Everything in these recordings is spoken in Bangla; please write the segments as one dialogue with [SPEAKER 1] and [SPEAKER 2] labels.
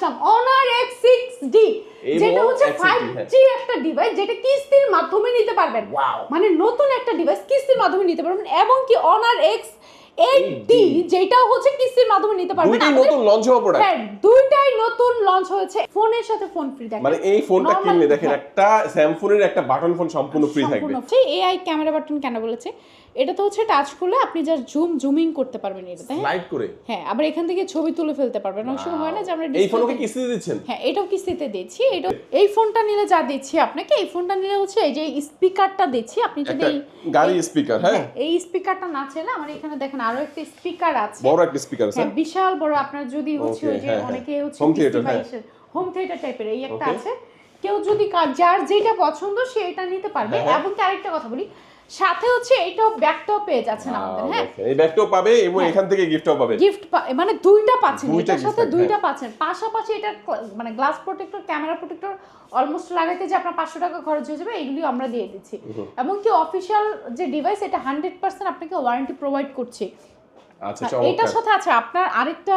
[SPEAKER 1] আসলাম Honor X6D, যেটা হচ্ছে 5G একটা ডিভাইস, যেটা কিস্তির মাধ্যমে নিতে পারবেন। মানে নতুন একটা ডিভাইস কিস্তির মাধ্যমে নিতে পারবেন, এবং কি Honor X8D, যেটা হচ্ছে কিস্তির মাধ্যমে নিতে পারবেন।
[SPEAKER 2] দুইটাই নতুন লঞ্চ হওয়া প্রোডাক্ট।
[SPEAKER 1] হ্যাঁ, দুইটাই নতুন লঞ্চ হয়েছে। ফোনের সাথে ফোন ফ্রি দেখেন,
[SPEAKER 2] মানে এই ফোনটা কিনলে দেখেন একটা স্যামসুংয়ের একটা বাটন ফোন সম্পূর্ণ ফ্রি থাকবে।
[SPEAKER 1] AI ক্যামেরা বাটন কেন বলেছে? এটা তো হচ্ছে টাচ করলে আপনি জাস্ট জুমিং করতে পারবেন এটাতে,
[SPEAKER 2] স্লাইড করে।
[SPEAKER 1] হ্যাঁ, আবার এখান থেকে ছবি তুলে ফেলতে পারবেন। অনেক সময় হয় না যে আমরা
[SPEAKER 2] এই ফোনকে কিস্তিতে দিচ্ছেন?
[SPEAKER 1] হ্যাঁ, এটাও কিস্তিতে দিচ্ছি। এটা এই ফোনটা নিলে যা দিচ্ছি আপনাকে, এই ফোনটা নিলে হচ্ছে এই যে স্পিকারটা দিচ্ছি। আপনি যদি
[SPEAKER 2] গাড়ি স্পিকার, হ্যাঁ
[SPEAKER 1] এই স্পিকারটা না চাইলে আমার এখানে দেখেন আরো একটা স্পিকার আছে,
[SPEAKER 2] বড় একটা স্পিকার আছে,
[SPEAKER 1] হ্যাঁ বিশাল বড়। আপনার যদি হচ্ছে ওই যে অনেকে হচ্ছে হোম থিয়েটার টাইপের এই একটা আছে। কেউ যদি যার যেটা পছন্দ সে এটা নিতে পারবে। এবং আরেকটা কথা বলি, সাথে হচ্ছে এইটাও ব্যাকটাও পেয়ে যাচ্ছেন আমাদের। হ্যাঁ,
[SPEAKER 2] এই ব্যাগটাও পাবে এবং এখান থেকে গিফটও পাবে।
[SPEAKER 1] গিফট মানে দুইটা পাচ্ছেন, এটার সাথে দুইটা পাচ্ছেন। পাশাপাশি এটা মানে glass protector, camera protector almost লাগাইতে যে আপনার 500 টাকা খরচ হয়ে যাবে, এগুলি আমরা দিয়ে দিচ্ছি। এবং কি অফিশিয়াল যে ডিভাইস, এটা 100% আপনাকে ওয়ারেন্টি প্রোভাইড করছি।
[SPEAKER 2] আচ্ছা,
[SPEAKER 1] এটার সাথে আছে আপনার আরেকটা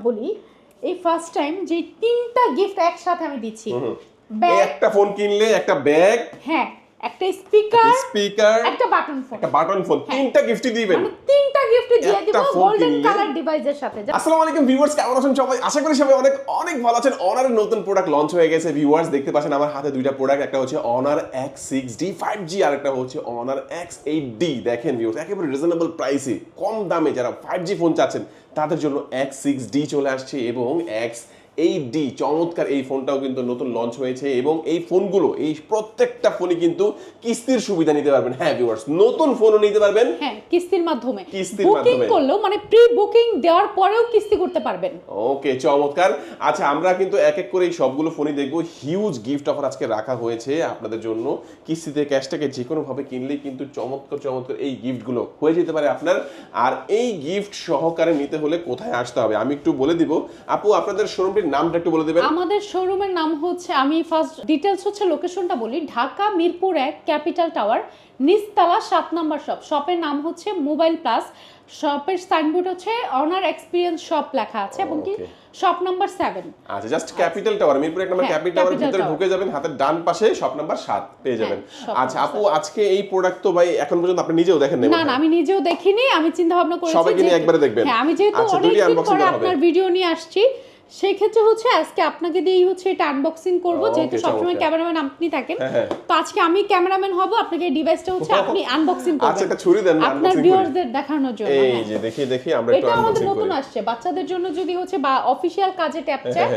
[SPEAKER 1] বলি, এই ফার্স্ট টাইম যে 3টা গিফট একসাথে আমি দিচ্ছি।
[SPEAKER 2] একটা ফোন কিনলে একটা ব্যাগ,
[SPEAKER 1] হ্যাঁ একটা স্পিকার, একটা বাটন ফোন,
[SPEAKER 2] তিনটা গিফট দিবেন।
[SPEAKER 1] মানে তিনটা গিফট দিয়ে দিব গোল্ডেন কালার ডিভাইসের সাথে।
[SPEAKER 2] আসসালামু আলাইকুম ভিউয়ার্স, কেমন আছেন সবাই? আশা করি সবাই অনেক অনেক ভালো আছেন। Honor এর নতুন প্রোডাক্ট লঞ্চ হয়ে গেছে ভিউয়ার্স, দেখতে পাচ্ছেন আমার হাতে দুইটা প্রোডাক্ট, একটা হচ্ছে Honor X6D 5G আর একটা হচ্ছে Honor X8D। দেখেন ভিউয়ার্স, একেবারে রিজনেবল প্রাইসে কম দামে যারা 5G ফোন চাচ্ছেন তাদের জন্য X6D চলে আসছে এবং X8D চমৎকার এই ফোনটাও কিন্তু নতুন লঞ্চ হয়েছে। এবং এই ফোনগুলো এই প্রত্যেকটা ফোনই কিন্তু কিস্তির সুবিধা নিতে পারবেন। হ্যাঁ ভিউয়ার্স, নতুন ফোনও নিতে পারবেন,
[SPEAKER 1] হ্যাঁ কিস্তির মাধ্যমে বুকিং করলেও, মানে প্রি বুকিং দেওয়ার পরেও কিস্তি করতে পারবেন।
[SPEAKER 2] ওকে, চমৎকার। আচ্ছা, আমরা কিন্তু এক এক করে এই সবগুলো ফোনই দেখবো। হিউজ গিফট অফার আজকে রাখা হয়েছে আপনাদের জন্য। কিস্তিতে ক্যাশটাকে যে কোনো ভাবে কিনলেই কিন্তু চমৎকার চমৎকার এই গিফটগুলো হয়ে যেতে পারে আপনার। আর এই গিফট সহকারে নিতে হলে কোথায় আসতে হবে আমি একটু বলে দিব। আপু, আপনাদের শোরুমটির নামটা একটু বলে দিবেন।
[SPEAKER 1] আমাদের শোরুমের নাম হচ্ছে, আমি ফার্স্ট ডিটেইলস হচ্ছে লোকেশনটা বলি, ঢাকা মিরপুর 1 ক্যাপিটাল টাওয়ার, নিচতলা 7 নম্বর শপ। শপের নাম হচ্ছে মোবাইল প্লাস। শপের সাইনবোর্ড হচ্ছে অনার এক্সপেরিয়েন্স শপ লেখা আছে, এবং কি শপ নাম্বার 7।
[SPEAKER 2] আচ্ছা, জাস্ট ক্যাপিটাল টাওয়ার, মিরপুর 1 নম্বর ক্যাপিটাল টাওয়ারের ভিতরে ঢুকে যাবেন, হাতের ডান পাশে শপ নাম্বার 7 পেয়ে যাবেন। আচ্ছা আপু, আজকে এই প্রোডাক্ট তো ভাই এখন পর্যন্ত আপনি নিজেও দেখেন নাই?
[SPEAKER 1] না না, আমি নিজেও দেখিনি। আমি চিন্তা ভাবনা করেছি
[SPEAKER 2] সবাইকে নিয়ে একবারে দেখবেন।
[SPEAKER 1] হ্যাঁ, আমি যেহেতু অনেকদিন পরে আপনার ভিডিও নিয়ে আসছি, সেই ক্ষেত্রে হচ্ছে আজকে আপনাকে দিয়েই হচ্ছে এটা আনবক্সিং করব, যেহেতু সবসময় ক্যামেরাম্যান আপনি থাকেন। তো আজকে আমি ক্যামেরাম্যান হব, আপনাকে এই ডিভাইসটা হচ্ছে আপনি আনবক্সিং করবেন।
[SPEAKER 2] আচ্ছা, একটা ছুরি দেন
[SPEAKER 1] আপনার ভিউয়ারদের দেখানোর জন্য।
[SPEAKER 2] এই যে দেখি আমরা একটু
[SPEAKER 1] এটা আমাদের
[SPEAKER 2] আনবক্সিং করি।
[SPEAKER 1] নতুন আসছে বাচ্চাদের জন্য, যদি হচ্ছে বা অফিশিয়াল কাজে ট্যাপ চায়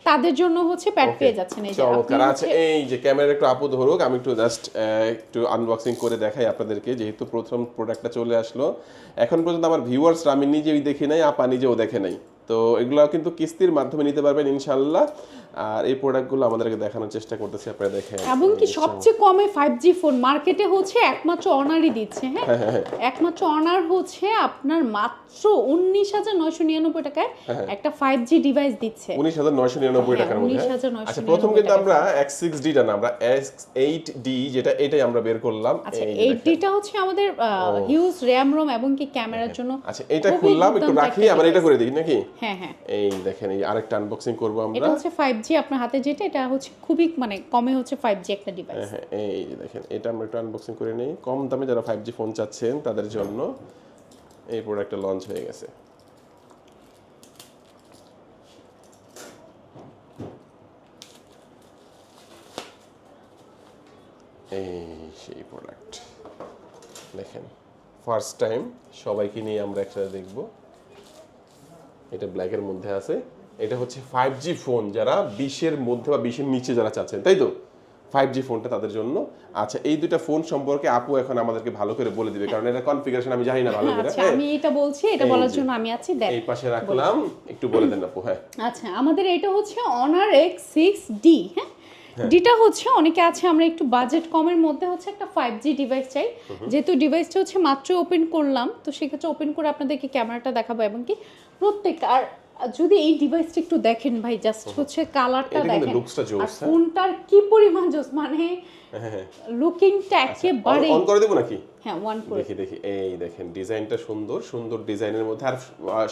[SPEAKER 1] তাদের জন্য হচ্ছে প্যাড পেয়ে যাচ্ছেন। এই যে
[SPEAKER 2] চমৎকার। আচ্ছা, এই যে ক্যামেরা একটু আপু ধরুক, আমি একটু জাস্ট একটু আনবক্সিং করে দেখাই আপনাদেরকে। যেহেতু প্রথম প্রোডাক্টটা চলে আসলো, এখন পর্যন্ত আমার ভিউয়ার্সরা আমি নিজেই দেখি নাই, আপা নিজেও দেখে নাই। তো এগুলো কিন্তু কিস্তির মাধ্যমে নিতে পারবেন ইনশাআল্লাহ। আর এই প্রোডাক্টগুলো আমাদেরকে দেখানোর চেষ্টা করতেছি, আপনারা দেখেন।
[SPEAKER 1] এবং কি সবচেয়ে কমে 5G ফোন মার্কেটে হচ্ছে একমাত্র অনারই দিচ্ছে। হ্যাঁ, একমাত্র অনার হচ্ছে আপনার মাত্র 19,999 টাকায় একটা 5G ডিভাইস দিচ্ছে।
[SPEAKER 2] 19,999 টাকার মধ্যে। আচ্ছা, প্রথম কিন্তু আমরা X6D টা না, আমরা X8D যেটা এটাই আমরা বের করলাম।
[SPEAKER 1] আচ্ছা, 8D টা হচ্ছে আমাদের হিউজ র‍্যাম রোম এবং কি ক্যামেরার জন্য।
[SPEAKER 2] আচ্ছা, এটা খুললাম, একটু রাখি আবার এটা করে দিই নাকি?
[SPEAKER 1] হ্যাঁ হ্যাঁ,
[SPEAKER 2] এই দেখেন, এই আরেকটা আনবক্সিং করব আমরা।
[SPEAKER 1] এটা হচ্ছে 5G আপনার হাতে যেটা, এটা হচ্ছে খুবই মানে কমে হচ্ছে 5G একটা ডিভাইস।
[SPEAKER 2] হ্যাঁ, এই যে দেখেন, এটা আমরা একটু আনবক্সিং করে নেই। কম দামে যারা 5G ফোন চাচ্ছেন তাদের জন্য এই প্রোডাক্টটা লঞ্চ হয়ে গেছে। এই সেই প্রোডাক্ট দেখেন, ফার্স্ট টাইম সবাইকে নিয়ে আমরা একসাথে দেখব। এটা ব্ল্যাকের মধ্যে আছে। এটা হচ্ছে 5G ফোন যারা 20-এর মধ্যে বা 20-এর নিচে যারা চাচ্ছেন, তাই তো 5G ফোনটা তাদের জন্য। আচ্ছা, এই দুটো ফোন সম্পর্কে আপু এখন আমাদেরকে ভালো করে বলে দিবে, কারণ এটা কনফিগারেশন আমি জানি না ভালো করে।
[SPEAKER 1] আচ্ছা, আমি এটা বলছি, এটা বলার জন্য আমি আছি। দেখ,
[SPEAKER 2] এই পাশে রাখলাম, একটু বলে দেন আপু। হ্যাঁ,
[SPEAKER 1] আচ্ছা, আমাদের এটা হচ্ছে Honor X6D। হ্যাঁ, ডিটা হচ্ছে অনেকে আছে আমরা একটু বাজেট কমের মধ্যে হচ্ছে একটা 5G ডিভাইস চাই। যেহেতু ডিভাইসটা হচ্ছে মাত্র ওপেন করলাম, তো সেক্ষেত্রে ওপেন করে আপনাদেরকে ক্যামেরাটা দেখাবো এবং কি প্রত্যেক। আর যদি এই ডিভাইসটা একটু দেখেন ভাই, জাস্ট হচ্ছে কালারটা দেখেন, আর ফোনটার কি পরিমাণ জোস, মানে লুকিংটা একেবারে।
[SPEAKER 2] অন করে দেব নাকি?
[SPEAKER 1] হ্যাঁ 1 Pro
[SPEAKER 2] দেখি এই দেখেন ডিজাইনটা সুন্দর সুন্দর ডিজাইনের মধ্যে। আর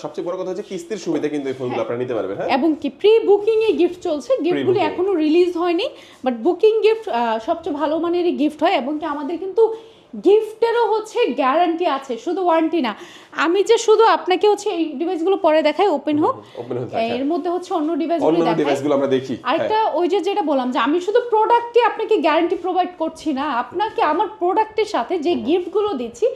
[SPEAKER 2] সবচেয়ে বড় কথা হচ্ছে কিস্তির সুবিধা কিন্তু এই ফোনগুলো আপনারা নিতে পারবেন। হ্যাঁ,
[SPEAKER 1] এবং কি প্রি বুকিং এ গিফট চলছে, গিফটগুলো
[SPEAKER 2] Pre-booking।
[SPEAKER 1] এখনো রিলিজ হয়নি, বাট বুকিং গিফট সবচেয়ে ভালো মানেরই গিফট হয়। এবং কি আমাদের কিন্তু গিফটেরও হচ্ছে গ্যারান্টি আছে, শুধু ওয়ারেন্টি না। আমি যে শুধু আপনাকে হচ্ছে এই ডিভাইসগুলো পরে দেখাই, ওপেন হোক, এর মধ্যে হচ্ছে অন্য ডিভাইসগুলো
[SPEAKER 2] অন্য
[SPEAKER 1] দেখাই।
[SPEAKER 2] ডিভাইসগুলো আমরা দেখি।
[SPEAKER 1] আরেকটা ওই যে যেটা বললাম যে আমি শুধু প্রোডাক্টে আপনাকে গ্যারান্টি প্রোভাইড করছি না, আপনাকে আমার প্রোডাক্টের সাথে যে গিফটগুলো দিচ্ছি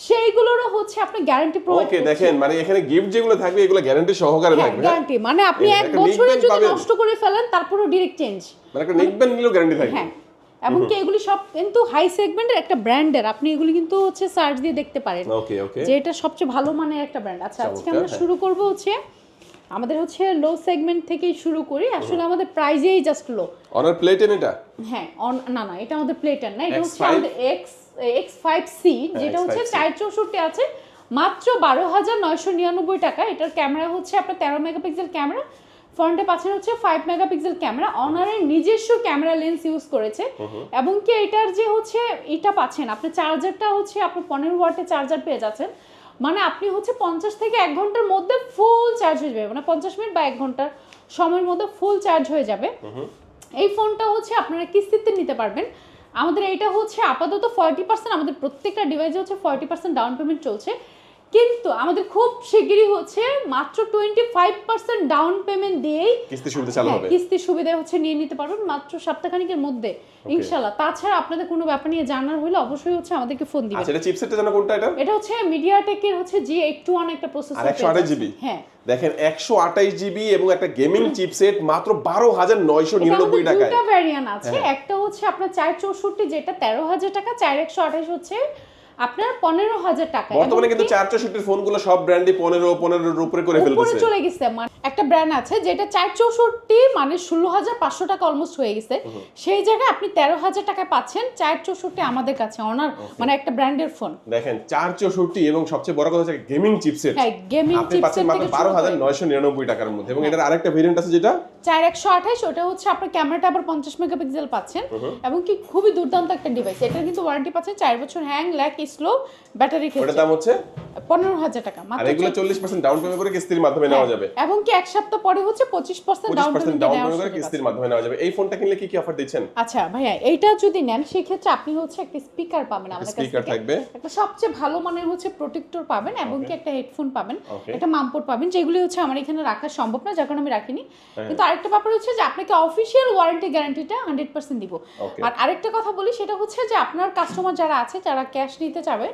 [SPEAKER 1] সেইগুলোরও হচ্ছে আপনি গ্যারান্টি প্রোভাইড
[SPEAKER 2] ওকে
[SPEAKER 1] করছি।
[SPEAKER 2] দেখেন মানে এখানে গিফট যেগুলো থাকবে এগুলো গ্যারান্টি সহকারে থাকবে। হ্যাঁ,
[SPEAKER 1] গ্যারান্টি মানে আপনি এক
[SPEAKER 2] একটা
[SPEAKER 1] বছরে
[SPEAKER 2] neckband
[SPEAKER 1] যদি
[SPEAKER 2] পাবেন।
[SPEAKER 1] নষ্ট করে ফেলেন তারপরেও ডাইরেক্ট চেঞ্জ,
[SPEAKER 2] মানে একটা নেকব্যান্ড নিলেও গ্যারান্টি থাকবে।
[SPEAKER 1] হ্যাঁ। এবং কি এগুলি সব কিন্তু হাই সেগমেন্টের একটা ব্র্যান্ডের, আপনি এগুলি কিন্তু হচ্ছে সার্চ দিয়ে দেখতে পারেন
[SPEAKER 2] ওকে ওকে
[SPEAKER 1] যে এটা সবচেয়ে ভালো মানের একটা ব্র্যান্ড। আচ্ছা আজকে
[SPEAKER 2] চমৎকার,
[SPEAKER 1] আমরা
[SPEAKER 2] হ্যাঁ।
[SPEAKER 1] শুরু করব হচ্ছে আমাদের হচ্ছে লো সেগমেন্ট থেকেই শুরু করি। আসলে আমাদের প্রাইজেই জাস্ট লো।
[SPEAKER 2] অনার প্লেটেন এটা?
[SPEAKER 1] হ্যাঁ না না, এটা আমাদের প্লেটার না, এটা হচ্ছে
[SPEAKER 2] X5?
[SPEAKER 1] আমাদের X5C, যেটা হচ্ছে
[SPEAKER 2] X5C
[SPEAKER 1] 464 আছে মাত্র 12,999 টাকা। এটার ক্যামেরা হচ্ছে আপনার 13 মেগাপিক্সেল ক্যামেরা, ফ্রন্টে পাচ্ছেন হচ্ছে 5 মেগাপিক্সেল ক্যামেরা, অনারের নিজস্ব ক্যামেরা লেন্স ইউজ করেছে। এবং কি এটার যে হচ্ছে এটা পাচ্ছেন আপনি চার্জারটা হচ্ছে আপনি 15 ওয়াটের চার্জার পেয়ে যাচ্ছেন, মানে আপনি হচ্ছে 50 থেকে 1 ঘন্টার মধ্যে ফুল চার্জ হয়ে যাবে, মানে 50 মিনিট বা 1 ঘন্টার সময়ের মধ্যে ফুল চার্জ হয়ে যাবে। এই ফোনটা হচ্ছে আপনারা কিস্তিতে নিতে পারবেন। আমাদের এটা হচ্ছে আপাতত 40%, আমাদের প্রত্যেকটা ডিভাইসে হচ্ছে 40% ডাউন পেমেন্ট চলছে, কিন্তু আমাদের খুব শিগগিরই হচ্ছে মাত্র 25% ডাউন পেমেন্ট দিয়েই
[SPEAKER 2] কিস্তি সুবিধা চালু হবে।
[SPEAKER 1] কিস্তির সুবিধা হচ্ছে নিয়ে নিতে পারবেন মাত্র সপ্তাহখানেকের মধ্যে ইনশাআল্লাহ। তাছাড়া আপনাদের কোনো ব্যাপার নিয়ে জানার হলে অবশ্যই হচ্ছে আমাদেরকে ফোন দিবেন।
[SPEAKER 2] আচ্ছা এটা চিপসেটটা জানো কোনটা এটা?
[SPEAKER 1] এটা হচ্ছে মিডিয়াটেকের হচ্ছে G81 একটা প্রসেসর,
[SPEAKER 2] আর 128 জিবি।
[SPEAKER 1] হ্যাঁ
[SPEAKER 2] দেখেন 128 জিবি এবং একটা গেমিং চিপসেট মাত্র 12,999 টাকায়।
[SPEAKER 1] দুটো ভ্যারিয়েন্ট আছে, একটা হচ্ছে আপনার 464 যেটা 13,000 টাকা, 4128 হচ্ছে আপনার 15,000 টাকা।
[SPEAKER 2] বর্তমানে কিন্তু 464 ফোনগুলো সব ব্র্যান্ডই 15 এর উপরে করে
[SPEAKER 1] উপরে
[SPEAKER 2] ফেলতেছে।
[SPEAKER 1] চলে গেছে। মানে একটা ব্র্যান্ড আছে যেটা 464 মানে 16,500 টাকা অলমোস্ট হয়ে গেছে, সেই জায়গায় আপনি 13,000 টাকায় পাচ্ছেন 464 আমাদের কাছে অনার, মানে একটা ব্র্যান্ডের ফোন।
[SPEAKER 2] দেখেন 464 এবং সবচেয়ে বড় কথা হচ্ছে গেমিং চিপসেট।
[SPEAKER 1] হ্যাঁ গেমিং
[SPEAKER 2] আপনি পাচ্ছেন
[SPEAKER 1] চিপসেট
[SPEAKER 2] মাত্র
[SPEAKER 1] থেকে
[SPEAKER 2] 12,999 টাকার মধ্যে। এবং এটার আরেকটা ভেরিয়েন্ট আছে যেটা
[SPEAKER 1] 4128, ওটা হচ্ছে আপনার ক্যামেরাটা আবার 50 মেগাপিক্সেল পাচ্ছেন, এবং কি খুবই দুর্দান্ত একটা ডিভাইস। এটা কিন্তু ওয়ারেন্টি পাচ্ছেন 4 বছর, হ্যাং ল্যাক স্লো ব্যাটারি
[SPEAKER 2] ওটার
[SPEAKER 1] খেলছে।
[SPEAKER 2] দাম হচ্ছে
[SPEAKER 1] 15,000 টাকা
[SPEAKER 2] আর
[SPEAKER 1] মাত্র।
[SPEAKER 2] এগুলো 40% ডাউন পেমেন্ট করে কিস্তির মাধ্যমে নেওয়া যাবে।
[SPEAKER 1] এবং কি এক সপ্তাহ পরে হচ্ছে 25% ডাউন
[SPEAKER 2] 25%
[SPEAKER 1] পেমেন্ট
[SPEAKER 2] ডাউন
[SPEAKER 1] দেওয়া
[SPEAKER 2] পেমেন্ট করে কিস্তির মাধ্যমে নেওয়া যাবে। এই ফোনটা কিনলে কি কি অফার দিচ্ছেন?
[SPEAKER 1] আচ্ছা ভাইয়া, এইটা যদি নেন সেই ক্ষেত্রে আপনি হচ্ছে একটা স্পিকার পাবেন আমাদের কাছ
[SPEAKER 2] স্পিকার
[SPEAKER 1] থেকে,
[SPEAKER 2] থাকবে,
[SPEAKER 1] একটা সবচেয়ে ভালো মানের হচ্ছে প্রোটেক্টর পাবেন, এবং কি একটা হেডফোন পাবেন,
[SPEAKER 2] Okay.
[SPEAKER 1] একটা মামপোর্ট পাবেন, যেগুলো হচ্ছে আমার এখানে রাখা সম্ভব না যার কারণে আমি রাখিনি। কিন্তু আরেকটা ব্যাপার হচ্ছে যে আপনাকে অফিশিয়াল ওয়ারেন্টি গ্যারান্টিটা 100% দিব।
[SPEAKER 2] Okay.
[SPEAKER 1] আর আরেকটা কথা বলি, সেটা হচ্ছে যে আপনার কাস্টমার যারা আছে যারা ক্যাশ নিতে চাবে,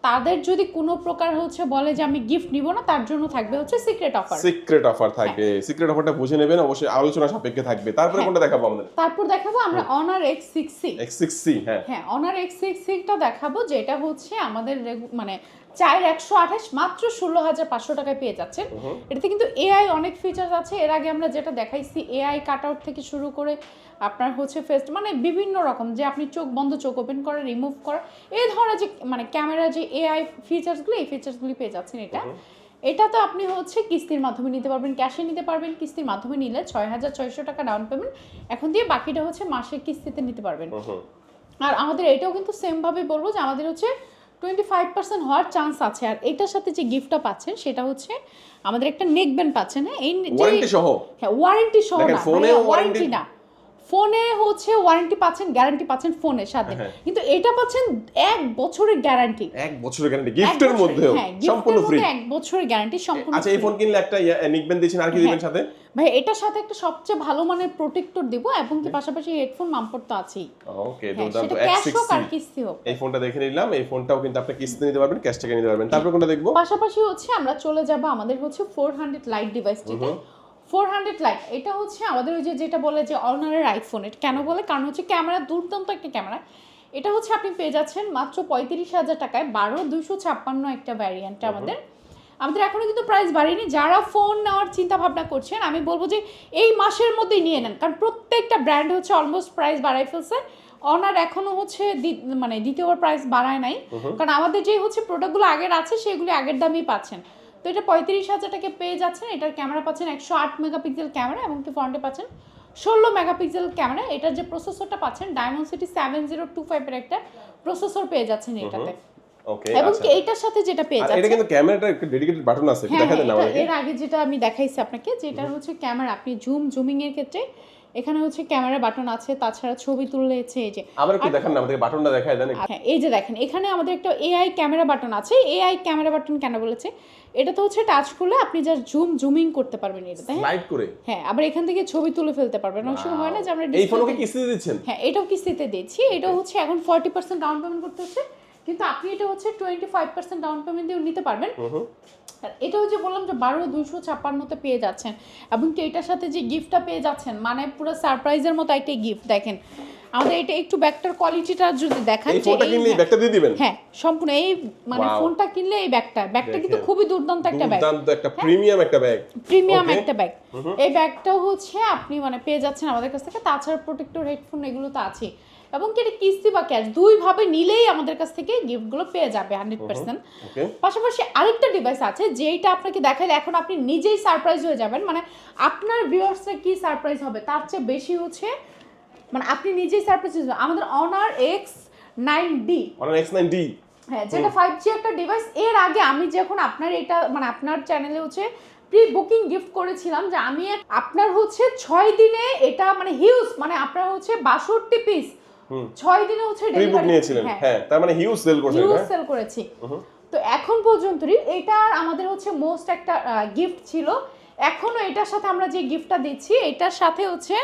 [SPEAKER 1] তাদের যদি কোনো প্রকার হচ্ছে বলে যে আমি গিফট নিব না, তার জন্য থাকবে হচ্ছে সিক্রেট অফার।
[SPEAKER 2] সিক্রেট অফার থাকবে। সিক্রেট অফারটা বুঝে নেবেন, অবশ্যই আলোচনা সাপেক্ষে থাকবে। তারপরে কোনটা দেখাবো আমাদের?
[SPEAKER 1] তারপর দেখাবো আমরা অনার X6C।
[SPEAKER 2] X6C, হ্যাঁ
[SPEAKER 1] হ্যাঁ অনার X6টা দেখাবো, যেটা হচ্ছে আমাদের মানে 4128 মাত্র 16,500 টাকায় পেয়ে যাচ্ছেন। এটাতে কিন্তু এআই অনেক ফিচার্স আছে। এর আগে আমরা যেটা দেখাইছি এআই কাট আউট থেকে শুরু করে আপনার হচ্ছে ফেস, মানে বিভিন্ন রকম যে আপনি চোখ বন্ধ চোখ ওপেন করে রিমুভ করা, এই ধরনের যে মানে ক্যামেরা যে এআই ফিচার্সগুলো, এই ফিচার্সগুলি পেয়ে যাচ্ছেন। এটা তো আপনি হচ্ছে কিস্তির মাধ্যমে নিতে পারবেন, ক্যাশে নিতে পারবেন। কিস্তির মাধ্যমে নিলে 6,600 টাকা ডাউন পেমেন্ট এখন দিয়ে বাকিটা হচ্ছে মাসের কিস্তিতে নিতে পারবেন। আর আমাদের এটাও কিন্তু সেম ভাবে বলবো যে আমাদের হচ্ছে 25% হওয়ার চান্স আছে। আর এটার সাথে যে গিফটটা পাচ্ছেন সেটা হচ্ছে আমাদের একটা নেক ব্যান্ড পাচ্ছেন। হ্যাঁ এই
[SPEAKER 2] ওয়ারেন্টি সহ।
[SPEAKER 1] হ্যাঁ ওয়ারেন্টি সহ
[SPEAKER 2] দেখেন,
[SPEAKER 1] না,
[SPEAKER 2] ফোনেও
[SPEAKER 1] ওয়ারেন্টি
[SPEAKER 2] warranty
[SPEAKER 1] না, ফোনে হচ্ছে ওয়ারেন্টি পাচ্ছেন, গ্যারান্টি পাচ্ছেন ফোনের সাথে, কিন্তু এটা পাচ্ছেন 1 বছরের গ্যারান্টি।
[SPEAKER 2] 1 বছরের গ্যারান্টি গিফটের মধ্যেও সম্পূর্ণ ফ্রি।
[SPEAKER 1] 1 বছরের গ্যারান্টি সম্পূর্ণ।
[SPEAKER 2] আচ্ছা এই ফোন কিনলে একটা নিকবেন্ড দিবেন, আর কি দিবেন সাথে?
[SPEAKER 1] ভাই এটার সাথে একটা সবচেয়ে ভালো মানের প্রোটেক্টর দিব, এবং কি পাশাপাশি হেডফোন মামপোর্ট তো আছেই।
[SPEAKER 2] ওকে
[SPEAKER 1] হ্যাঁ,
[SPEAKER 2] দুর্দান্ত।
[SPEAKER 1] সেটা ক্যাশ হোক আর
[SPEAKER 2] X6C
[SPEAKER 1] কিস্তি হোক।
[SPEAKER 2] এই ফোনটা দেখে নিলাম। এই ফোনটাও কিন্তু আপনি কিস্তি নিতে পারবেন, ক্যাশ টাকা নিতে পারবেন। তারপর কোনটা দেখবো?
[SPEAKER 1] পাশাপাশি হচ্ছে আমরা চলে যাব আমাদের হচ্ছে 400 লাইট ডিভাইসটিতে। 400 লাইট এটা হচ্ছে আমাদের ওই যে যেটা বলে যে অনারের আইফোন। এটা কেন বলে? কারণ হচ্ছে ক্যামেরা দুর্দান্ত একটা ক্যামেরা। এটা হচ্ছে আপনি পেয়ে যাচ্ছেন মাত্র 35,000 টাকায় 12256 একটা ভ্যারিয়েন্ট। আমাদের এখনো কিন্তু প্রাইস বাড়েনি। যারা ফোন নেওয়ার চিন্তা ভাবনা করছেন আমি বলবো যে এই মাসের মধ্যেই নিয়ে নেন, কারণ প্রত্যেকটা ব্র্যান্ড হচ্ছে অলমোস্ট প্রাইস বাড়াই ফেলছে। অনার এখনো হচ্ছে মানে দ্বিতীয়বার প্রাইস বাড়ায় নাই, কারণ আমাদের যে হচ্ছে প্রোডাক্টগুলো আগের আছে সেগুলি আগের দামেই পাচ্ছেন। তো এটা 35,000 টাকা পেয়ে যাচ্ছেন। এটার ক্যামেরা পাচ্ছেন 108 মেগাপিক্সেল ক্যামেরা, এবং কি ফ্রন্টে পাচ্ছেন 16 মেগাপিক্সেল ক্যামেরা। এটার যে প্রসেসরটা পাচ্ছেন Dimensity 7025 এর একটা প্রসেসর পেয়ে যাচ্ছেন এটাতে।
[SPEAKER 2] ওকে
[SPEAKER 1] এবং
[SPEAKER 2] আচ্ছা
[SPEAKER 1] কি এইটার সাথে যেটা পেয়ে
[SPEAKER 2] আর এটা
[SPEAKER 1] যাচ্ছে
[SPEAKER 2] কিন্তু ক্যামেরাটা একটা ডেডিকেটেড বাটন আছে
[SPEAKER 1] হ্যাঁ,
[SPEAKER 2] দেখা দেন না আমাকে
[SPEAKER 1] এর আগে যেটা আমি দেখাইছি আপনাকে যেটা হচ্ছে ক্যামেরা, আপনি জুমিং এর ক্ষেত্রে এখানে হচ্ছে ক্যামেরা বাটন আছে, তাছাড়া ছবি তুললেছে এই যে
[SPEAKER 2] আবার একটু দেখান না আমাদেরকে বাটনটা দেখায় দেন একটু।
[SPEAKER 1] হ্যাঁ, এই যে দেখেন এখানে আমাদের একটা এআই ক্যামেরা বাটন আছে। এআই ক্যামেরা বাটন কেন বলেছে, এটা তো হচ্ছে টাচ করলে আপনি জাস্ট জুমিং করতে পারবেন এটাতে।
[SPEAKER 2] স্লাইড করে
[SPEAKER 1] হ্যাঁ, আবার এখান থেকে ছবি তুলে ফেলতে পারবেন। অনেক সময় হয় না যে আমরা
[SPEAKER 2] এই ফোনকে কিস্তিতে দিচ্ছেন?
[SPEAKER 1] হ্যাঁ, এটাও কিস্তিতে দিচ্ছি। এটা হচ্ছে এখন 40% ডাউন পেমেন্ট করতে হচ্ছে, কিন্তু আপনি এটা হচ্ছে 25% ডাউন পেমেন্ট দিয়ে নিতে পারবেন। আর এটা হচ্ছে বললাম যে 12,256 পেয়ে যাচ্ছেন, এবং কি এটার সাথে যে গিফটটা পেয়ে যাচ্ছেন মানে পুরো সারপ্রাইজের মতো একটা গিফট। দেখেন আমাদের এটা একটু ব্যাগটার কোয়ালিটিটা যদি দেখান
[SPEAKER 2] এই ফোনটা কিনলে ব্যাগটা দিয়ে দিবেন?
[SPEAKER 1] হ্যাঁ, সম্পূর্ণ এই মানে
[SPEAKER 2] Wow.
[SPEAKER 1] ফোনটা কিনলে এই ব্যাগটা কিন্তু খুবই দুর্দান্ত একটা ব্যাগ,
[SPEAKER 2] দুর্দান্ত একটা প্রিমিয়াম একটা ব্যাগ,
[SPEAKER 1] প্রিমিয়াম একটা ব্যাগ। এই ব্যাগটাও হচ্ছে আপনি মানে পেয়ে যাচ্ছেন আমাদের কাছ থেকে। তাছাড়া প্রোটেক্টর হেডফোন এগুলো তো আছে, এবং কি এটা কিস্তি বা ক্যাশ দুই ভাবে নিলেই আমাদের কাছ থেকে গিফটগুলো পেয়ে যাবে 100%।
[SPEAKER 2] ওকে
[SPEAKER 1] পাশাপাশি আরেকটা ডিভাইস আছে যেটা আপনাকে দেখাইলে এখন আপনি নিজেই সারপ্রাইজ হয়ে যাবেন, মানে আপনার ভিউয়ার্সরা কি সারপ্রাইজ হবে তার চেয়ে বেশি হচ্ছে মানে আপনি নিজেই সারপ্রাইজ হয়ে যাবেন। আমাদের Honor X9D,
[SPEAKER 2] Honor X9D
[SPEAKER 1] হ্যাঁ, যেটা 5G একটা ডিভাইস। এর আগে আমি যখন আপনার এটা মানে আপনার চ্যানেলে হচ্ছে প্রি বুকিং গিফট করেছিলাম, যে আমি আপনার হচ্ছে 6 দিনে এটা মানে হিউজ মানে আপনার হচ্ছে 62 পিস 6 দিনে হচ্ছে
[SPEAKER 2] প্রি বুক নিয়েছিলেন, হ্যাঁ তার মানে হিউজ সেল করছেন,
[SPEAKER 1] হিউজ সেল করেছি। তো এখন পর্যন্তই এটা আমাদের হচ্ছে মোস্ট একটা গিফট ছিল। এখনো এটার সাথে আমরা যে গিফটটা দিচ্ছি এটার সাথে হচ্ছে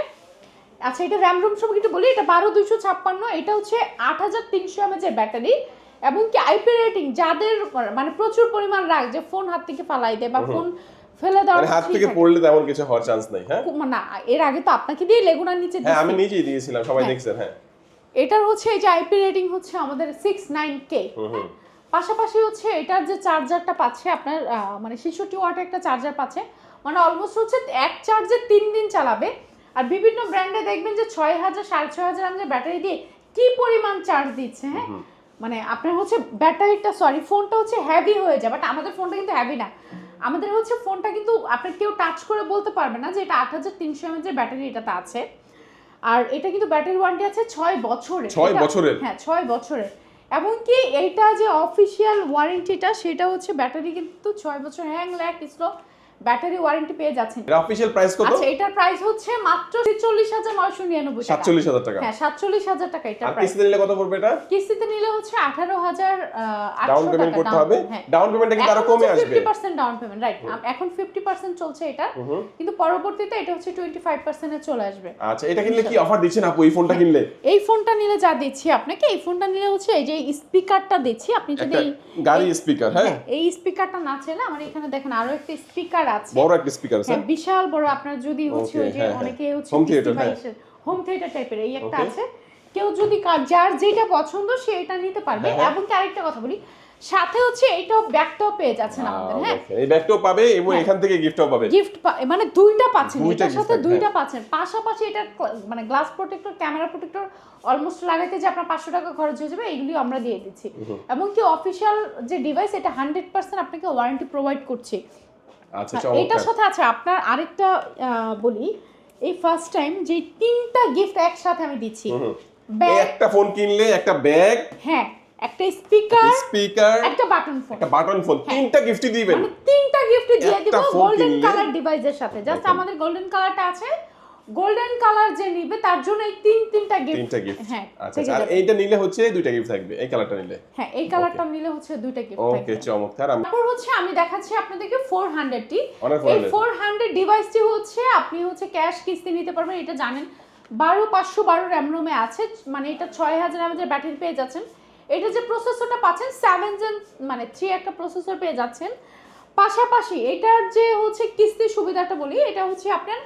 [SPEAKER 1] আচ্ছা, এটা র্যাম রোম সব একটু বলি। এটা 12,256, এটা হচ্ছে 8,300 mAh এর ব্যাটারি, এবং কি আইপি রেটিং যাদের মানে প্রচুর পরিমাণ রাগ যে ফোন হাত থেকে ফালাই দেয় বা ফোন ফেলে দেওয়ার
[SPEAKER 2] মানে হাত থেকে পড়লে তেমন কিছু হওয়ার চান্স নাই। হ্যাঁ
[SPEAKER 1] না, এর আগে তো আপনাকে দিয়ে লেগুনার নিচে
[SPEAKER 2] হ্যাঁ আমি নিজেই দিয়েছিলাম, সবাই দেখছেন। হ্যাঁ
[SPEAKER 1] এটার হচ্ছে এই যে আইপি রেটিং হচ্ছে আমাদের 69K। পাশাপাশি হচ্ছে এটার যে চার্জারটা পাচ্ছে আপনার মানে 66 ওয়াট একটা চার্জার পাচ্ছে, মানে অলমোস্ট হচ্ছে এক চার্জে 3 দিন চালাবে। আর বিভিন্ন ব্র্যান্ডে দেখবেন যে 6,000 6,500 mAh ব্যাটারি দিয়ে কি পরিমাণ চার্জ দিচ্ছে। হ্যাঁ, মানে আপনার হচ্ছে ব্যাটারিটা ফোনটা হচ্ছে হেভি হয়ে যায়, বাট আমাদের ফোনটা কিন্তু হেভি না। আমাদের হচ্ছে ফোনটা কিন্তু আপনি কেউ টাচ করে বলতে পারবে না যে এটা 8,300 mAh এর ব্যাটারি এটাতে আছে। আর এটা কিন্তু ব্যাটারি ওয়ারেন্টি আছে 6 বছরের।
[SPEAKER 2] 6 বছরের?
[SPEAKER 1] হ্যাঁ 6 বছরের। এবং কি এইটা যে অফিশিয়াল ওয়ারেন্টিটা সেটা হচ্ছে ব্যাটারি কিন্তু 6 বছর hang lag slow battery warranty পেয়ে যাচ্ছেন।
[SPEAKER 2] এর অফিশিয়াল প্রাইস কত?
[SPEAKER 1] আচ্ছা, এটার প্রাইস হচ্ছে মাত্র 46,999 টাকা।
[SPEAKER 2] 47,000 টাকা?
[SPEAKER 1] হ্যাঁ 47,000 টাকা এটা
[SPEAKER 2] আর
[SPEAKER 1] প্রাইস।
[SPEAKER 2] কিস্তিতে নিলে কত পড়বে এটা?
[SPEAKER 1] কিস্তিতে নিলে হচ্ছে 18,800
[SPEAKER 2] ডাউন পেমেন্ট
[SPEAKER 1] টাকা
[SPEAKER 2] করতে হবে।
[SPEAKER 1] হ্যাঁ,
[SPEAKER 2] ডাউন পেমেন্টটা কিন্তু আরো কমে আসবে।
[SPEAKER 1] 50% ডাউন পেমেন্ট, রাইট। এখন 50% চলছে এটা, কিন্তু পরবর্তীতে এটা হচ্ছে 25% এ চলে আসবে।
[SPEAKER 2] আচ্ছা, এটা কিনলে কি অফার দিচ্ছেন আপু এই ফোনটা কিনলে?
[SPEAKER 1] এই ফোনটা নিলে যা দিচ্ছি আপনাকে, এই ফোনটা নিলে হচ্ছে এই যে স্পিকারটা দিচ্ছি। আপনি যদি
[SPEAKER 2] গাড়ি স্পিকার, হ্যাঁ
[SPEAKER 1] এই স্পিকারটা না চাইলে আমার এখানে দেখেন আরো একটা স্পিকার আছে,
[SPEAKER 2] বড় একটা স্পিকার আছে,
[SPEAKER 1] হ্যাঁ বিশাল বড়। আপনার যদি হচ্ছে ওই যে অনেকে হচ্ছে হোম থিয়েটার টাইপের এই একটা আছে, কেউ যদি যার যেটা পছন্দ সে এটা নিতে পারবে। এবং কি আরেকটা কথা বলি, সাথে হচ্ছে এইটাও ব্যাগটাও পেয়ে যাচ্ছেন আমাদের। হ্যাঁ,
[SPEAKER 2] এই ব্যাগটাও পাবে এবং এখান থেকে গিফটও পাবে।
[SPEAKER 1] গিফট মানে দুইটা পাচ্ছেন, এটার সাথে
[SPEAKER 2] gift,
[SPEAKER 1] দুইটা পাচ্ছেন। পাশাপাশি এটা মানে glass protector, camera protector almost লাগাইতে যে আপনার 500 টাকা খরচ হয়ে যাবে, এইগুলি আমরা দিয়ে দিচ্ছি। এবং কি অফিশিয়াল যে ডিভাইস এটা 100% আপনাকে ওয়ারেন্টি প্রোভাইড করছে।
[SPEAKER 2] আচ্ছা,
[SPEAKER 1] এটার সাথে আছে আপনার আরেকটা বলি, এই ফার্স্ট টাইম যে 3টা গিফট একসাথে আমি দিচ্ছি।
[SPEAKER 2] একটা ফোন কিনলে একটা ব্যাগ,
[SPEAKER 1] হ্যাঁ একটা স্পিকার, একটা বাটন ফোন,
[SPEAKER 2] 3টা গিফটই দিবেন।
[SPEAKER 1] মানে 3টা গিফট দিয়ে দিব
[SPEAKER 2] একটা ফোন
[SPEAKER 1] গোল্ডেন
[SPEAKER 2] কিনলে-
[SPEAKER 1] কালার ডিভাইসের সাথে। জাস্ট আমাদের গোল্ডেন কালারটা আছে, গোল্ডেন কালার যে নিবে তার জন্য এই তিনটা গিফট।
[SPEAKER 2] 3টা গিফট,
[SPEAKER 1] হ্যাঁ
[SPEAKER 2] আচ্ছা। আর এইটা নিলে হচ্ছে 2টা গিফট থাকবে, এই কালারটা নিলে।
[SPEAKER 1] হ্যাঁ, এই কালারটা নিলে হচ্ছে 2টা গিফট থাকবে।
[SPEAKER 2] ওকে, চমৎকার।
[SPEAKER 1] তারপর হচ্ছে আমি দেখাচ্ছি আপনাদেরকে 400টি।
[SPEAKER 2] Honor
[SPEAKER 1] এই
[SPEAKER 2] 400
[SPEAKER 1] 400 ডিভাইসটি হচ্ছে আপনি হচ্ছে ক্যাশ কিস্তি নিতে পারবেন। এটা জানেন 12,512 র্যাম রোমে আছে, মানে এটা 6,000 mAh এর ব্যাটারি পেয়ে যাচ্ছেন। এটা যে প্রসেসরটা পাচ্ছেন 7 Gen মানে 3 একটা প্রসেসর পেয়ে যাচ্ছেন। পাশাপাশি এটার যে হচ্ছে কিস্তির সুবিধাটা বলি, এটা হচ্ছে আপনার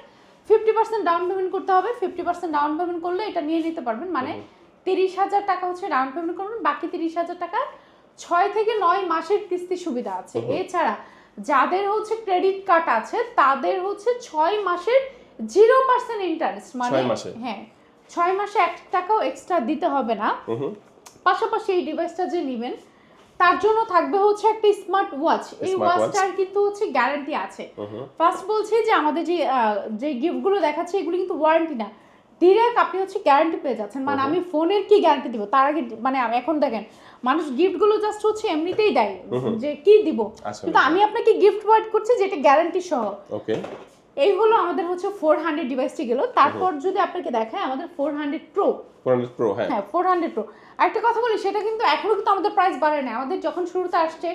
[SPEAKER 1] 50% ডাউন পেমেন্ট করতে হবে। 50% ডাউন পেমেন্ট করলে এটা নিয়ে নিতে পারবেন, মানে 30,000 টাকা হচ্ছে ডাউন পেমেন্ট করবেন, বাকি 30,000 টাকা 6 থেকে 9 মাসের কিস্তি সুবিধা আছে। এছাড়া যাদের হচ্ছে ক্রেডিট কার্ড আছে তাদের হচ্ছে 6 মাসের 0% ইন্টারেস্ট, মানে
[SPEAKER 2] 6 মাসে,
[SPEAKER 1] হ্যাঁ 6 মাসে 1 টাকাও এক্সট্রা দিতে হবে না। পাশাপাশি এই ডিভাইসটা যে নেবেন তার জন্য থাকবে হচ্ছে একটা স্মার্ট ওয়াচ। এই ওয়াচটার কিন্তু হচ্ছে গ্যারান্টি আছে। ফার্স্ট বলছি যে আমাদের যে গিফটগুলো দেখাচ্ছে এগুলো কিন্তু ওয়ারেন্টি না, ডিরেক্ট আপনি হচ্ছে গ্যারান্টি পেয়ে যাচ্ছেন। মানে আমি ফোনের কি গ্যারান্টি দিব তার আগে, মানে এখন দেখেন মানুষ গিফটগুলো জাস্ট হচ্ছে এমনিতেই দেয় যে কি দিব, কিন্তু আমি আপনাকে গিফট প্রোভাইড করছি যেটা গ্যারান্টি সহ।
[SPEAKER 2] ওকে,
[SPEAKER 1] এই হলো আমাদের হচ্ছে 400 ডিভাইসটি গেল। তারপর যদি আপনাকে দেখায় আমাদের 400 প্রো,
[SPEAKER 2] 400 প্রো, হ্যাঁ
[SPEAKER 1] 400 প্রো। আরেকটা কথা বলি, সেটা কিন্তু এখনো কিন্তু আমাদের প্রাইস বাড়ে না। আমাদের যখন শুরুতে আসছে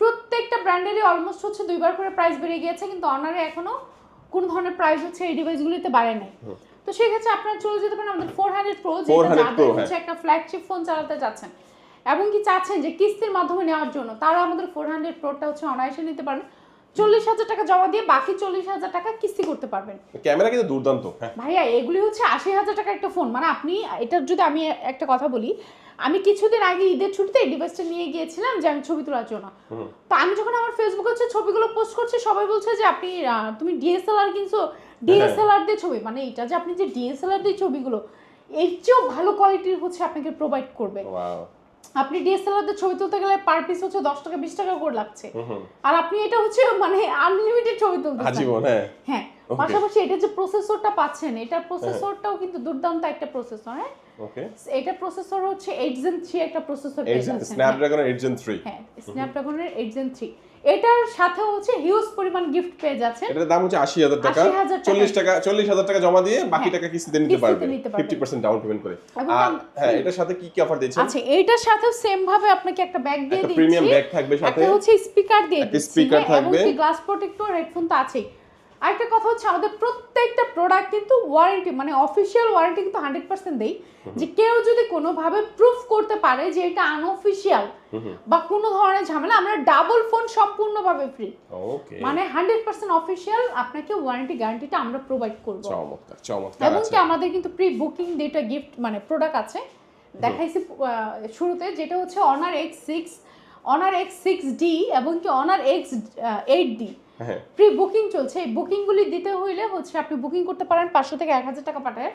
[SPEAKER 1] প্রত্যেকটা ব্র্যান্ডেরই অলমোস্ট হচ্ছে 2বার করে প্রাইস বেড়ে গিয়েছে, কিন্তু অনারে এখনো কোনো ধরনের প্রাইস হচ্ছে এই ডিভাইসগুলিতে বাড়ে নাই। তো সেই ক্ষেত্রে আপনারা চলে যেতে পারেন আমাদের 400 প্রো, যেটা যাদের হচ্ছে একটা ফ্ল্যাগশিপ ফোন চালাতে যাচ্ছেন এবং কি চাচ্ছেন যে কিস্তির মাধ্যমে নেওয়ার জন্য, তারা আমাদের 400 প্রোটা হচ্ছে অনায়াসে নিতে পারেন। 40,000 টাকা জমা দিয়ে বাকি 40,000 টাকা কিস্তি করতে পারবেন।
[SPEAKER 2] ক্যামেরা কিন্তু দুর্দান্ত।
[SPEAKER 1] ভাইয়া এগুলি হচ্ছে 80,000 টাকা একটা ফোন। মানে আপনি এটার যদি আমি একটা কথা বলি, আমি কিছুদিন আগে ঈদের ছুটিতে এই ডিভাইসটা নিয়ে গিয়েছিলাম যে আমি ছবি তোলার জন্য। তো আমি যখন আমার ফেসবুকে হচ্ছে ছবিগুলো পোস্ট করছি, সবাই বলছে যে আপনি তুমি ডিএসএলআর কিনছো, ডিএসএলআর দিয়ে ছবি, মানে এটা যে আপনি যে ডিএসএলআর দিয়ে ছবিগুলো এর চেয়েও ভালো কোয়ালিটির হচ্ছে আপনাকে প্রোভাইড করবে। আপনি ডিএসএলআর দিয়ে ছবি তুলতে গেলে পার পিস হচ্ছে 10 টাকা 20 টাকা করে লাগছে, আর আপনি এটা হচ্ছে মানে আনলিমিটেড ছবি তুলতেছেন। হ্যাঁ, পাশাপাশি এটা যে প্রসেসরটা পাচ্ছেন, এটা প্রসেসরটাও কিন্তু দুর্দান্ত একটা প্রসেসর। হ্যাঁ, ওকে, এটা প্রসেসর হচ্ছে 8 Gen 3 একটা প্রসেসর পেয়ে যাচ্ছেন,
[SPEAKER 2] স্ন্যাপড্রাগনের 8 Gen 3।
[SPEAKER 1] হ্যাঁ, স্ন্যাপড্রাগনের 8 Gen 3। এটার সাথে হচ্ছে হিউজ পরিমাণ গিফট পেয়ে যাচ্ছেন।
[SPEAKER 2] এটার দাম হচ্ছে 80,000 টাকা। 40,000 টাকা জমা দিয়ে বাকি টাকা কিস্তিতে নিতে পারবেন 50% ডাউন পেমেন্ট করে। আর হ্যাঁ, এটার সাথে কি কি অফার দিচ্ছেন?
[SPEAKER 1] আচ্ছা, এটার সাথে সেম ভাবে আপনাকে একটা ব্যাগ দিয়ে দিচ্ছি,
[SPEAKER 2] প্রিমিয়াম ব্যাগ থাকবে সাথে,
[SPEAKER 1] একটা হচ্ছে স্পিকার দিয়ে দিচ্ছি,
[SPEAKER 2] স্পিকার থাকবে,
[SPEAKER 1] এবং কি গ্লাস প্রোটেক্টর, হেডফোন তো আছেই। আরেকটা কথা হচ্ছে আমাদের প্রত্যেকটা প্রোডাক্ট কিন্তু ওয়ারেন্টি, মানে অফিশিয়াল ওয়ারেন্টি কিন্তু 100% দেই, যে কেউ যদি কোনোভাবে প্রুফ করতে পারে যে এটা আনঅফিশিয়াল বা কোনো ধরনের ঝামেলা, আমরা ডাবল ফোন সম্পূর্ণভাবে ফ্রি। ওকে, মানে 100% অফিশিয়াল আপনাকে ওয়ারেন্টি গ্যারান্টিটা আমরা প্রোভাইড করব।
[SPEAKER 2] চমৎকার চমৎকার।
[SPEAKER 1] এবং কি আমাদের কিন্তু প্রি বুকিং যেটা গিফট মানে প্রোডাক্ট আছে দেখাইছি শুরুতে, যেটা হচ্ছে Honor X6, Honor X6D এবং কি Honor X8D প্রি বুকিং চলছে। এই বুকিংগুলি দিতে হইলে হচ্ছে আপনি বুকিং করতে পারেন 500 থেকে 1000 টাকা পাঠায়,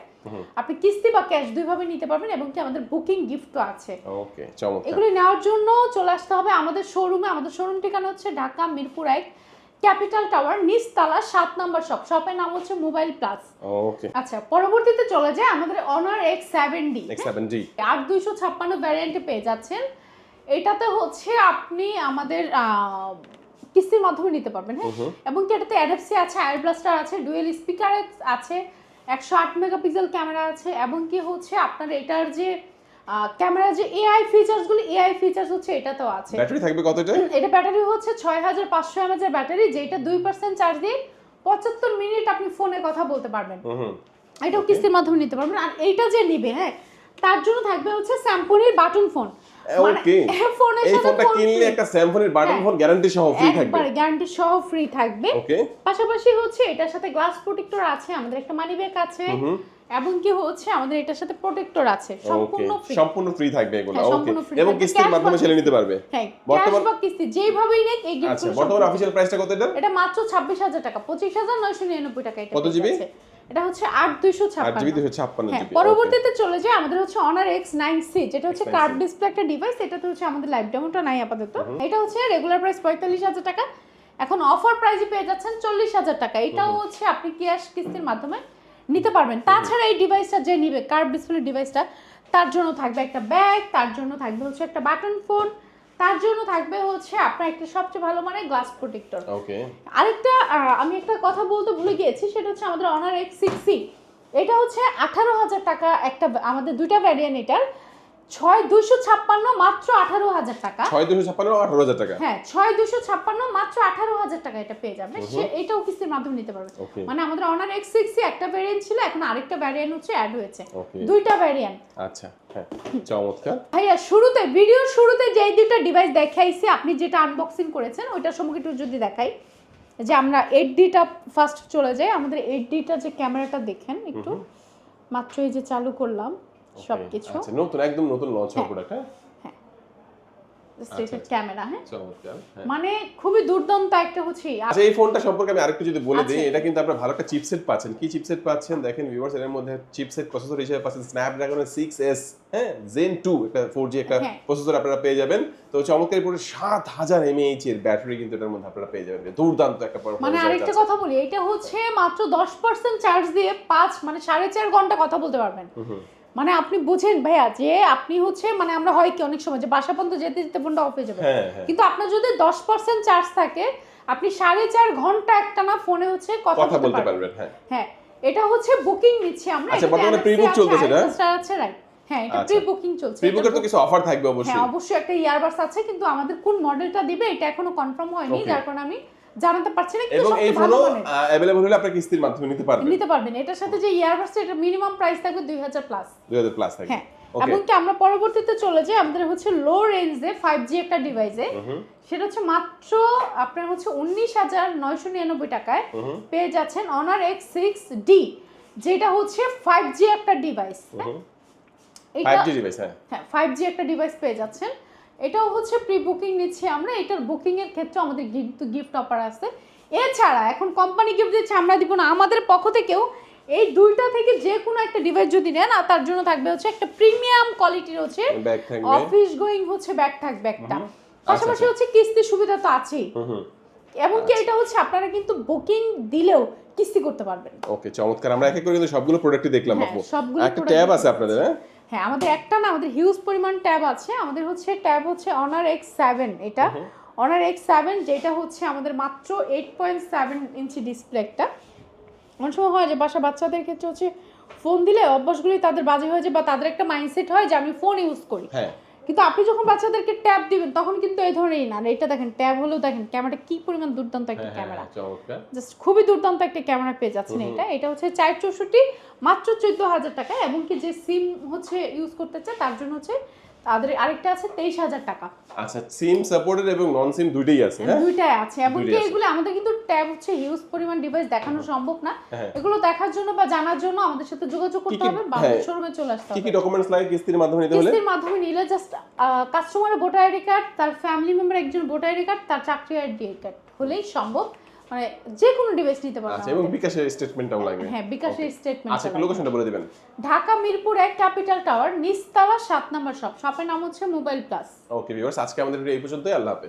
[SPEAKER 1] আপনি কিস্তি বা ক্যাশ দুইভাবে নিতে পারবেন, এবং কি আমাদের বুকিং গিফটও আছে।
[SPEAKER 2] ওকে, চমৎকার।
[SPEAKER 1] এগুলি নেওয়ার জন্য চলে আসতে হবে আমাদের শোরুমে। আমাদের শোরুম ঠিকানা হচ্ছে ঢাকা মিরপুর 1 ক্যাপিটাল টাওয়ার নিচতলা 7 নম্বর শপ। শপের নাম হচ্ছে মোবাইল প্লাস। ওকে, আচ্ছা, পরবর্তীতে চলে যায় আমাদের Honor X7D। 8256 ভ্যারিয়েন্টে পেয়ে যাচ্ছেন। এটাতে হচ্ছে আপনি আমাদের কিস্তির মাধ্যমে নিতে পারবেন। হ্যাঁ, এবং কি এটাতে NFC আছে, এয়ার ব্লাস্টার আছে, ডুয়েল স্পিকার আছে, 108 মেগাপিক্সেল ক্যামেরা আছে, এবং কি হচ্ছে আপনার এটার যে ক্যামেরা যে এআই ফিচার্স হচ্ছে এটাতেও আছে।
[SPEAKER 2] ব্যাটারি থাকবে কত?
[SPEAKER 1] এটা ব্যাটারি হচ্ছে 6500 mAh এর ব্যাটারি, যেটা 2% চার্জ দিয়ে 75 মিনিট আপনি ফোনে কথা বলতে পারবেন। এটাও কিস্তির মাধ্যমে নিতে পারবেন। আর এইটা যে নিবে, হ্যাঁ, তার জন্য থাকবে হচ্ছে স্যামসংয়ের বাটন ফোন।
[SPEAKER 2] ওকে, এই ফোনটা কিনলে একটা স্যামসংয়ের বাটন ফোন গ্যারান্টি সহ ফ্রি থাকবে, একবার
[SPEAKER 1] গ্যারান্টি সহ ফ্রি থাকবে।
[SPEAKER 2] ওকে,
[SPEAKER 1] পাশাপাশি হচ্ছে এটার সাথে গ্লাস প্রোটেক্টর আছে, আমাদের একটা মানি ব্যাগ আছে, এবং কি হচ্ছে আমাদের এটার সাথে প্রোটেক্টর আছে,
[SPEAKER 2] সম্পূর্ণ ফ্রি থাকবে এগুলো। ওকে, এবং কিস্তির মাধ্যমে চালিয়ে নিতে পারবে।
[SPEAKER 1] হ্যাঁ, বর্তমানে কিস্তি যেভাবেই নেক এই গিফট।
[SPEAKER 2] আচ্ছা, বর্তমানে অফিশিয়াল প্রাইসটা কত এটা?
[SPEAKER 1] এটা মাত্র 26,000 টাকা, 25,999 টাকা। এটা
[SPEAKER 2] কত জিবি?
[SPEAKER 1] এটা হচ্ছে
[SPEAKER 2] 8
[SPEAKER 1] হ্যাঁ, পরবর্তীতে চলে যায় আমাদের হচ্ছে Honor X9C, যেটা হচ্ছে কার্ভ ডিসপ্লে একটা ডিভাইস। এটাতে হচ্ছে আমাদের লাইভ ডেমোটা নাই আপাতত। এটা হচ্ছে রেগুলার প্রাইস 45,000 টাকা, এখন অফার প্রাইসে পেয়ে যাচ্ছেন 40,000 টাকা। এটাও হচ্ছে আপনি ক্যাশ কিস্তির মাধ্যমে নিতে পারবেন। তাছাড়া এই ডিভাইসটা যে নিবে, কার্ভ ডিসপ্লে ডিভাইসটা, তার জন্য থাকবে একটা ব্যাগ, তার জন্য থাকবে হচ্ছে একটা বাটন ফোন, তার জন্য থাকবে হচ্ছে আপনার একটা সবচেয়ে ভালো মানে গ্লাস প্রোটেক্টর। ওকে, আরেকটা আমি একটা কথা বলতে ভুলে গিয়েছি, সেটা হচ্ছে আমাদের Honor X6C। এটা হচ্ছে 18,000 টাকা একটা, আমাদের দুইটা ভ্যারিয়েন্ট। এটার 6256 মাত্র 18,000 টাকা।
[SPEAKER 2] 6256 18,000 টাকা।
[SPEAKER 1] হ্যাঁ, 6256 মাত্র 18,000 টাকা এটা পেয়ে যাবে। এটাও কিস্তির মাধ্যমে নিতে পারবে। মানে আমাদের Honor X6C একটা ভ্যারিয়েন্ট ছিল, এখন আরেকটা ভ্যারিয়েন্ট হচ্ছে অ্যাড হয়েছে, দুইটা ভ্যারিয়েন্ট।
[SPEAKER 2] আচ্ছা, হ্যাঁ, চমৎকার।
[SPEAKER 1] ভাইয়া শুরুতে ভিডিওর শুরুতে যেই দুইটা ডিভাইস দেখাইছি, আপনি যেটা আনবক্সিং করেছেন ওইটার সম্পর্কে একটু যদি দেখাই, যে আমরা 8Dটা ফার্স্ট চলে যাই। আমাদের 8Dটা যে ক্যামেরাটা দেখেন একটু, মাত্র এই যে চালু করলাম সবকিছু।
[SPEAKER 2] আচ্ছা, নতুন একদম নতুন লঞ্চ হওয়া প্রোডাক্ট। হ্যাঁ,
[SPEAKER 1] স্টেটেড ক্যামেরা, হ্যাঁ
[SPEAKER 2] চমৎকার।
[SPEAKER 1] মানে খুবই দুর্দান্ত একটা হচ্ছে
[SPEAKER 2] আচ্ছা, এই ফোনটা সম্পর্কে আমি আরেকটু যদি বলে দিই, এটা কিন্তু আপনারা ভালো একটা চিপসেট পাচ্ছেন। কি চিপসেট পাচ্ছেন দেখেন ভিউয়ার্স, এর মধ্যে চিপসেট প্রসেসর হিসেবে পাচ্ছেন স্ন্যাপড্রাগনের 6S, হ্যাঁ Zen 2 একটা 4G একটা প্রসেসর আপনারা পেয়ে যাবেন। তো চমৎকার পুরো 7000 mAh এর ব্যাটারি কিন্তু এটার মধ্যে আপনারা পেয়ে যাবেন। দুর্দান্ত একটা পারফরম্যান্স।
[SPEAKER 1] মানে আরেকটা কথা বলি, এটা হচ্ছে মাত্র 10% চার্জ দিয়ে 5 মানে 4.5 ঘন্টা কথা বলতে পারবেন। মানে আপনি বুঝেন ভাইয়া যে আপনি হচ্ছে মানে আমরা হয় কি অনেক সময় যে বাসা পর্যন্ত যেতে যেতে ফোনটা অফ হয়ে যাবে, কিন্তু আপনার যদি 10% চার্জ থাকে আপনি 4.5 ঘন্টা একটানা ফোনে হচ্ছে কথা বলতে পারবেন। হ্যাঁ এটা হচ্ছে বুকিং নিচ্ছি আমরা।
[SPEAKER 2] আচ্ছা, বর্তমানে প্রি বুক চলতেছে না?
[SPEAKER 1] আছে রাইট, হ্যাঁ এটা প্রি বুকিং চলছে।
[SPEAKER 2] প্রি বুকের তো কিছু অফার থাকবে অবশ্যই।
[SPEAKER 1] হ্যাঁ অবশ্যই একটা ইয়ারবাডস আছে, কিন্তু আমাদের কোন মডেলটা দিবে এটা এখনো কনফার্ম হয়নি, যার কারণে আমি জানাতে পারছি না। কিন্তু
[SPEAKER 2] এবং এই ফোনও अवेलेबल হলে আপনি কিস্তির মাধ্যমে নিতে পারবেন।
[SPEAKER 1] এটার সাথে যে ইয়ারবাডস এটা মিনিমাম প্রাইস থাকবে 2000 প্লাস।
[SPEAKER 2] 2000 প্লাস থাকবে।
[SPEAKER 1] হ্যাঁ এবং কি আমরা পরবর্তীতে চলে যাই আমাদের হচ্ছে লো রেঞ্জে 5G একটা ডিভাইসে, সেটা হচ্ছে মাত্র আপনার হচ্ছে 19,999 টাকায় পেয়ে যাচ্ছেন Honor X6D, যেটা হচ্ছে 5G একটা ডিভাইস।
[SPEAKER 2] এটা 5G ডিভাইস,
[SPEAKER 1] হ্যাঁ 5G একটা ডিভাইস পেয়ে যাচ্ছেন। এটাও হচ্ছে প্রি বুকিং নিচ্ছি আমরা। এটার বুকিং এর ক্ষেত্রে আমাদের গিফট অফার আছে। এছাড়া এখন কোম্পানি গিফট দিচ্ছে, আমরা দিব না, আমাদের পক্ষ থেকেও এই দুইটা থেকে যে কোনো একটা ডিভাইস যদি নেন তার জন্য থাকবে হচ্ছে একটা প্রিমিয়াম কোয়ালিটির হচ্ছে
[SPEAKER 2] ব্যাগ থাকবে,
[SPEAKER 1] অফিস গোয়িং হচ্ছে ব্যাগ থাকবে একটা, পাশাপাশি হচ্ছে কিস্তির সুবিধা তো আছেই। এবং কি এটা হচ্ছে আপনারা কিন্তু বুকিং দিলেও কিস্তি করতে পারবেন।
[SPEAKER 2] ওকে চমৎকার। আমরা এক এক করে কিন্তু সবগুলো প্রোডাক্টই দেখলাম আপু। একটা ট্যাব আছে আপনাদের?
[SPEAKER 1] হ্যাঁ আমাদের একটা না, আমাদের হিউজ পরিমাণ ট্যাব আছে। আমাদের হচ্ছে ট্যাব হচ্ছে Honor X7, এটা Honor X7 যেটা হচ্ছে আমাদের মাত্র 8.7 ইঞ্চি ডিসপ্লে একটা। অনেক সময় হয় যে বাচ্চাদের ক্ষেত্রে হচ্ছে ফোন দিলে অভ্যাসগুলি তাদের বাজে হয়ে যায় বা তাদের একটা মাইন্ডসেট হয় যে আমি ফোন ইউজ করি, কিন্তু আপনি যখন বাচ্চাদেরকে ট্যাব দিবেন তখন কিন্তু এই ধরনেরই না। এটা দেখেন ট্যাব হলেও দেখেন ক্যামেরাটা কি পরিমাণ দুর্দান্ত একটা ক্যামেরা, জাস্ট খুবই দুর্দান্ত একটা ক্যামেরা পেয়ে যাচ্ছেন। এটা হচ্ছে 464 মাত্র 14,000 টাকা। এবং কি যে সিম হচ্ছে ইউজ করতে চায় তার জন্য হচ্ছে তাদের আরেকটা আছে 23,000 টাকা।
[SPEAKER 2] আচ্ছা, সিম সাপোর্টেড এবং নন সিম দুইটাই আছে? হ্যাঁ
[SPEAKER 1] দুইটাই আছে। এবং কি এগুলো আমাদের কিন্তু ট্যাব হচ্ছে হিউজ পরিমাণ ডিভাইস দেখানো সম্ভব না, এগুলো দেখার জন্য বা জানার জন্য আমাদের সাথে যোগাযোগ করতে হবে বা শোরুমে চলে আসতে হবে।
[SPEAKER 2] কি কি ডকুমেন্টস লাগে কিস্তির মাধ্যমে নিতে হলে?
[SPEAKER 1] কিস্তির মাধ্যমে নিলে জাস্ট কাস্টমারের ভোটার আইডি কার্ড, তার ফ্যামিলি মেম্বার একজন ভোটার আইডি কার্ড, তার চাকরি আইডি কার্ড হলেই সম্ভব, মানে যে কোনো ডিভাইস নিতে পারবেন।
[SPEAKER 2] আচ্ছা, এবং বিকাশের স্টেটমেন্টটাও লাগবে?
[SPEAKER 1] হ্যাঁ বিকাশের স্টেটমেন্ট।
[SPEAKER 2] আচ্ছা, লোকেশনটা বলে দিবেন।
[SPEAKER 1] ঢাকা মিরপুর 1 ক্যাপিটাল টাওয়ার নিচতলা 7 নম্বর শপ। শপের নাম হচ্ছে মোবাইল প্লাস।
[SPEAKER 2] ওকে ভিউয়ার্স, আজকে আমাদের ভিডিও এই পর্যন্তই। আল্লাহ হাফেজ।